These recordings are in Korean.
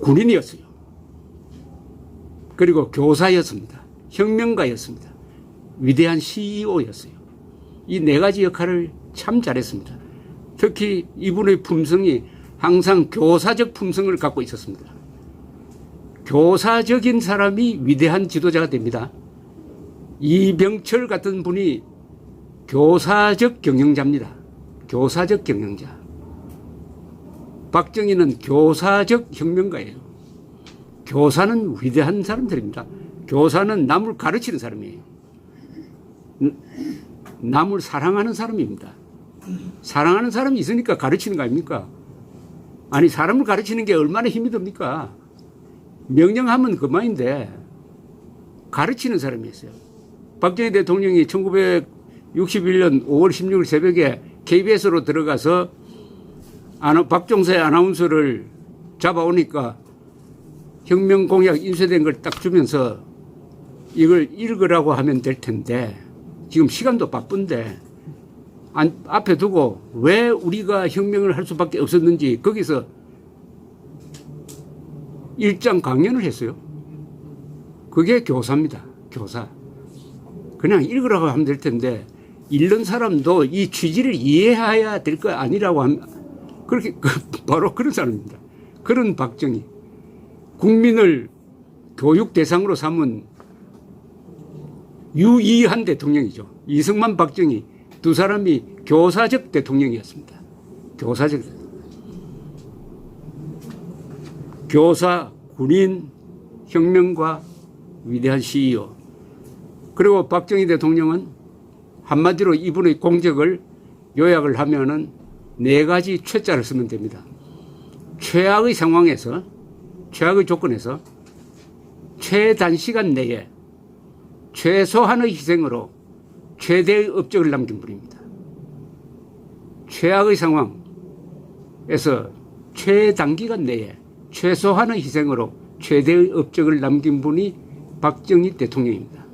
군인이었어요. 그리고 교사였습니다. 혁명가였습니다. 위대한 CEO였어요. 이 네 가지 역할을 참 잘했습니다. 특히 이분의 품성이 항상 교사적 품성을 갖고 있었습니다. 교사적인 사람이 위대한 지도자가 됩니다. 이병철 같은 분이 교사적 경영자입니다. 교사적 경영자. 박정희는 교사적 혁명가예요. 교사는 위대한 사람들입니다. 교사는 남을 가르치는 사람이에요. 남을 사랑하는 사람입니다. 사랑하는 사람이 있으니까 가르치는 거 아닙니까? 아니, 사람을 가르치는 게 얼마나 힘이 듭니까? 명령하면 그만인데 가르치는 사람이었어요. 박정희 대통령이 1961년 5월 16일 새벽에 KBS로 들어가서 박종세 아나운서를 잡아오니까 혁명공약 인쇄된 걸 딱 주면서 이걸 읽으라고 하면 될 텐데 지금 시간도 바쁜데 앞에 두고 왜 우리가 혁명을 할 수밖에 없었는지 거기서 일장 강연을 했어요. 그게 교사입니다. 교사. 그냥 읽으라고 하면 될 텐데 읽는 사람도 이 취지를 이해해야 될 거 아니라고 하면 그렇게 바로 그런 사람입니다. 그런 박정희. 국민을 교육 대상으로 삼은 유이한 대통령이죠. 이승만, 박정희 두 사람이 교사적 대통령이었습니다. 교사적 대통령. 교사, 군인, 혁명가, 위대한 CEO. 그리고 박정희 대통령은 한마디로 이분의 공적을 요약을 하면은 네 가지 최자를 쓰면 됩니다. 최악의 상황에서, 최악의 조건에서 최단시간 내에 최소한의 희생으로 최대의 업적을 남긴 분입니다. 최악의 상황에서 최단기간 내에 최소한의 희생으로 최대의 업적을 남긴 분이 박정희 대통령입니다.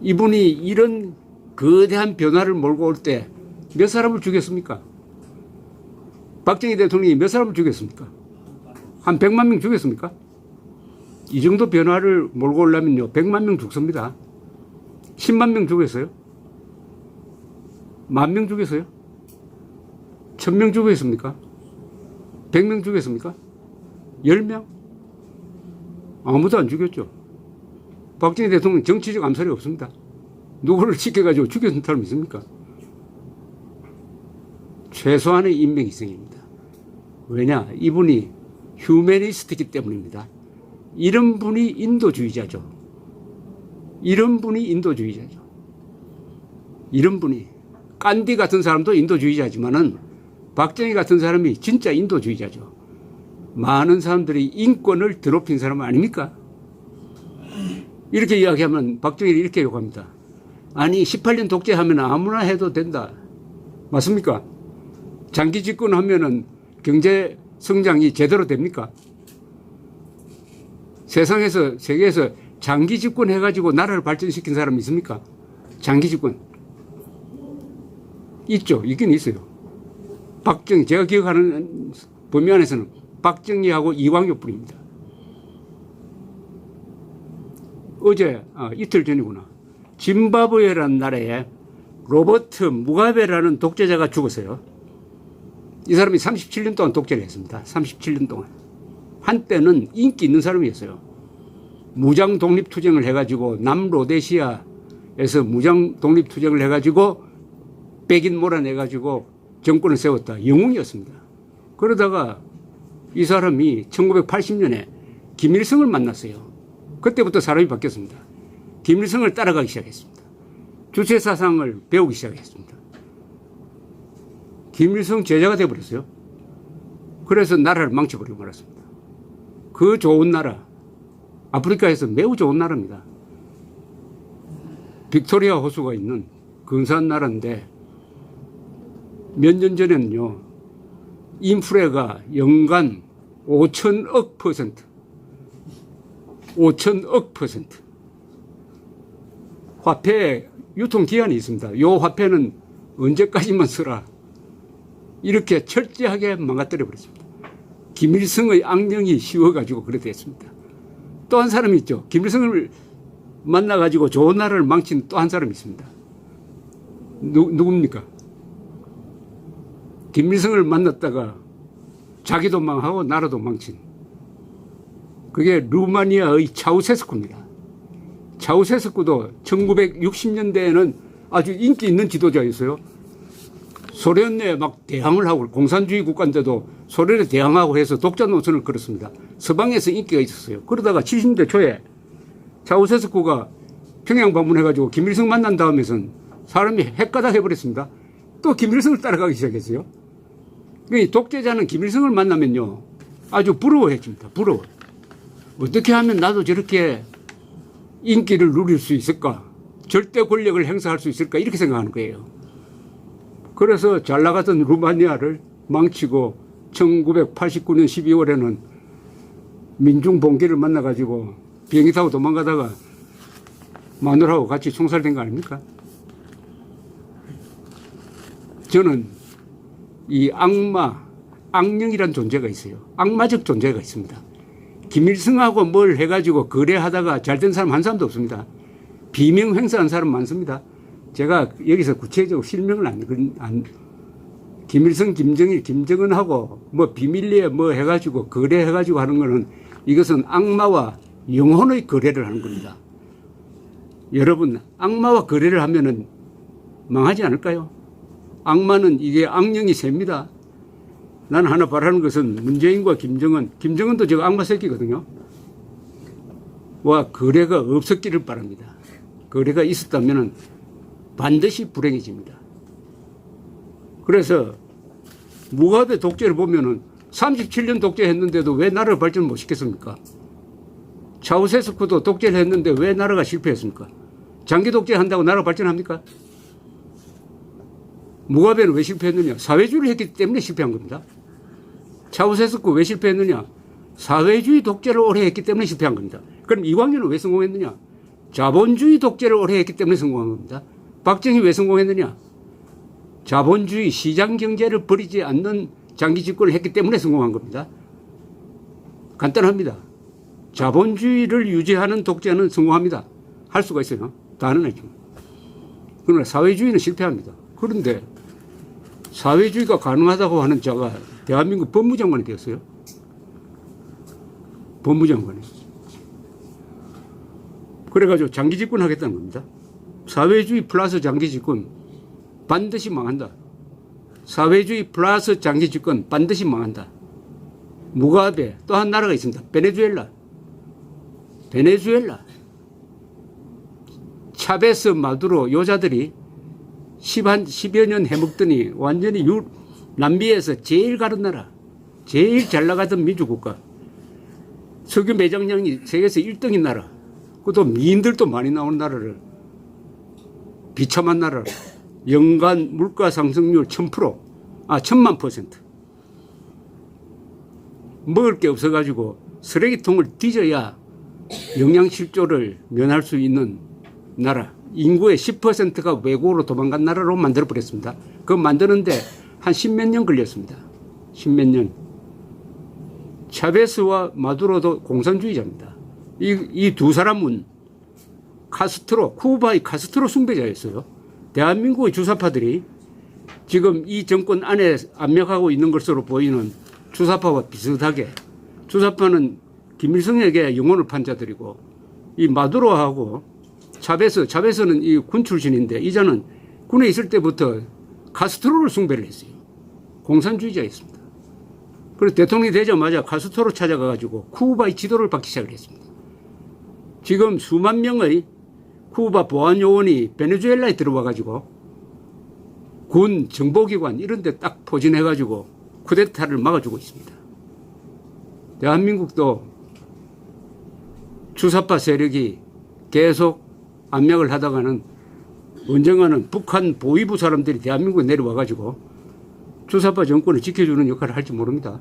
이분이 이런 거대한 변화를 몰고 올 때 몇 사람을 죽였습니까? 박정희 대통령이 몇 사람을 죽였습니까? 한 100만 명 죽였습니까? 이 정도 변화를 몰고 오려면요 100만 명 죽습니다. 10만 명 죽였어요? 10,000명 죽였어요? 1000명 죽였습니까? 100명 죽였습니까? 10명? 아무도 안 죽였죠. 박정희 대통령 정치적 암살이 없습니다. 누구를 지켜가지고 죽였는 사람 있습니까? 최소한의 인명희생입니다. 왜냐? 이분이 휴머니스트이기 때문입니다. 이런 분이 인도주의자죠. 이런 분이 인도주의자죠. 이런 분이 깐디 같은 사람도 인도주의자지만은 박정희 같은 사람이 진짜 인도주의자죠. 많은 사람들이 인권을 더럽힌 사람 아닙니까? 이렇게 이야기하면 박정희를 이렇게 욕합니다. 아니 18년 독재하면 아무나 해도 된다. 맞습니까? 장기 집권하면은 경제 성장이 제대로 됩니까? 세상에서 세계에서 장기 집권해가지고 나라를 발전시킨 사람이 있습니까? 장기 집권 있죠. 있긴 있어요. 박정희 제가 기억하는 범위 안에서는 박정희하고 이광효뿐입니다. 어제 이틀 전이구나. 짐바브웨라는 나라에 로버트 무가베라는 독재자가 죽었어요. 이 사람이 37년 동안 독재를 했습니다. 37년 동안. 한때는 인기 있는 사람이었어요. 무장 독립투쟁을 해가지고 남로데시아에서 무장 독립투쟁을 해가지고 백인 몰아내가지고 정권을 세웠다. 영웅이었습니다. 그러다가 이 사람이 1980년에 김일성을 만났어요. 그때부터 사람이 바뀌었습니다. 김일성을 따라가기 시작했습니다. 주체사상을 배우기 시작했습니다. 김일성 제자가 되어버렸어요. 그래서 나라를 망쳐버리고 말았습니다. 그 좋은 나라, 아프리카에서 매우 좋은 나라입니다. 빅토리아 호수가 있는 근사한 나라인데 몇 년 전에는요, 인플레가 연간 5천억 %, 5천억 %. 화폐 유통기한이 있습니다. 이 화폐는 언제까지만 쓰라. 이렇게 철저하게 망가뜨려 버렸습니다. 김일성의 악령이 씌워가지고 그렇게 됐습니다. 또 한 사람이 있죠. 김일성을 만나가지고 좋은 나라를 망친 또 한 사람이 있습니다. 누굽니까? 김일성을 만났다가 자기도 망하고 나라도 망친, 그게 루마니아의 차우세스쿠입니다. 차우세스쿠도 1960년대에는 아주 인기 있는 지도자였어요. 소련에 막 대항을 하고, 공산주의 국가인데도 소련에 대항하고 해서 독자 노선을 걸었습니다. 서방에서 인기가 있었어요. 그러다가 70년대 초에 차우세스쿠가 평양 방문해가지고 김일성 만난 다음에선 사람이 헷가닥 해버렸습니다. 또 김일성을 따라가기 시작했어요. 독재자는 김일성을 만나면요, 아주 부러워해집니다. 부러워. 어떻게 하면 나도 저렇게 인기를 누릴 수 있을까? 절대 권력을 행사할 수 있을까? 이렇게 생각하는 거예요. 그래서 잘 나가던 루마니아를 망치고 1989년 12월에는 민중봉기를 만나가지고 비행기 타고 도망가다가 마누라하고 같이 총살된 거 아닙니까? 저는 이 악령이란 존재가 있어요. 악마적 존재가 있습니다. 김일성하고 뭘 해가지고 거래하다가 잘된 사람 한 사람도 없습니다. 비명 행사한 사람 많습니다. 제가 여기서 구체적으로 실명을 김일성, 김정일, 김정은하고 뭐 비밀리에 뭐 해가지고 거래해가지고 하는 거는, 이것은 악마와 영혼의 거래를 하는 겁니다. 여러분, 악마와 거래를 하면은 망하지 않을까요? 악마는 이게 악령이 셉니다. 나는 하나 바라는 것은 문재인과 김정은도 제가 악마 새끼거든요. 와 거래가 없었기를 바랍니다. 거래가 있었다면 반드시 불행해집니다. 그래서 무가베 독재를 보면은 37년 독재했는데도 왜 나라를 발전 못 시켰습니까? 차우세스쿠도 독재를 했는데 왜 나라가 실패했습니까? 장기 독재한다고 나라 발전합니까? 무가베는 왜 실패했느냐? 사회주의를 했기 때문에 실패한 겁니다. 차우세스쿠 왜 실패했느냐? 사회주의 독재를 오래 했기 때문에 실패한 겁니다. 그럼 이광렬은 왜 성공했느냐? 자본주의 독재를 오래 했기 때문에 성공한 겁니다. 박정희 왜 성공했느냐? 자본주의 시장 경제를 버리지 않는 장기 집권을 했기 때문에 성공한 겁니다. 간단합니다. 자본주의를 유지하는 독재는 성공합니다. 할 수가 있어요. 다는 아니죠. 그러나 사회주의는 실패합니다. 그런데 사회주의가 가능하다고 하는 자가 대한민국 법무장관이 되었어요. 법무장관이. 그래가지고 장기 집권하겠다는 겁니다. 사회주의 플러스 장기 집권 반드시 망한다. 사회주의 플러스 장기 집권 반드시 망한다. 무가베, 또 한 나라가 있습니다. 베네수엘라. 차베스, 마두로 요자들이 10여 년 해먹더니 완전히 남미에서 제일 가는 나라, 제일 잘 나가던 민주국가, 석유 매장량이 세계에서 1등인 나라, 그것도 미인들도 많이 나오는 나라를, 비참한 나라를, 연간 물가 상승률 1000만%, 먹을 게 없어가지고 쓰레기통을 뒤져야 영양실조를 면할 수 있는 나라, 인구의 10%가 외국으로 도망간 나라로 만들어버렸습니다. 그거 만드는데 한 10몇 년 걸렸습니다. 10몇 년. 차베스와 마두로도 공산주의자입니다. 이 두 사람은 쿠바의 카스트로 숭배자였어요. 대한민국의 주사파들이 지금 이 정권 안에 압력하고 있는 것으로 보이는 주사파와 비슷하게, 주사파는 김일성에게 영혼을 판 자들이고, 이 마두로하고 차베스는 이 군 출신인데, 이자는 군에 있을 때부터 카스트로를 숭배를 했어요. 공산주의자였습니다. 그래서 대통령이 되자마자 카스트로 찾아가가지고 쿠바의 지도를 받기 시작을 했습니다. 지금 수만 명의 쿠바 보안요원이 베네수엘라에 들어와가지고 군 정보기관 이런 데 딱 포진해가지고 쿠데타를 막아주고 있습니다. 대한민국도 주사파 세력이 계속 압력을 하다가는 언젠가는 북한 보위부 사람들이 대한민국에 내려와가지고 주사파 정권을 지켜주는 역할을 할지 모릅니다.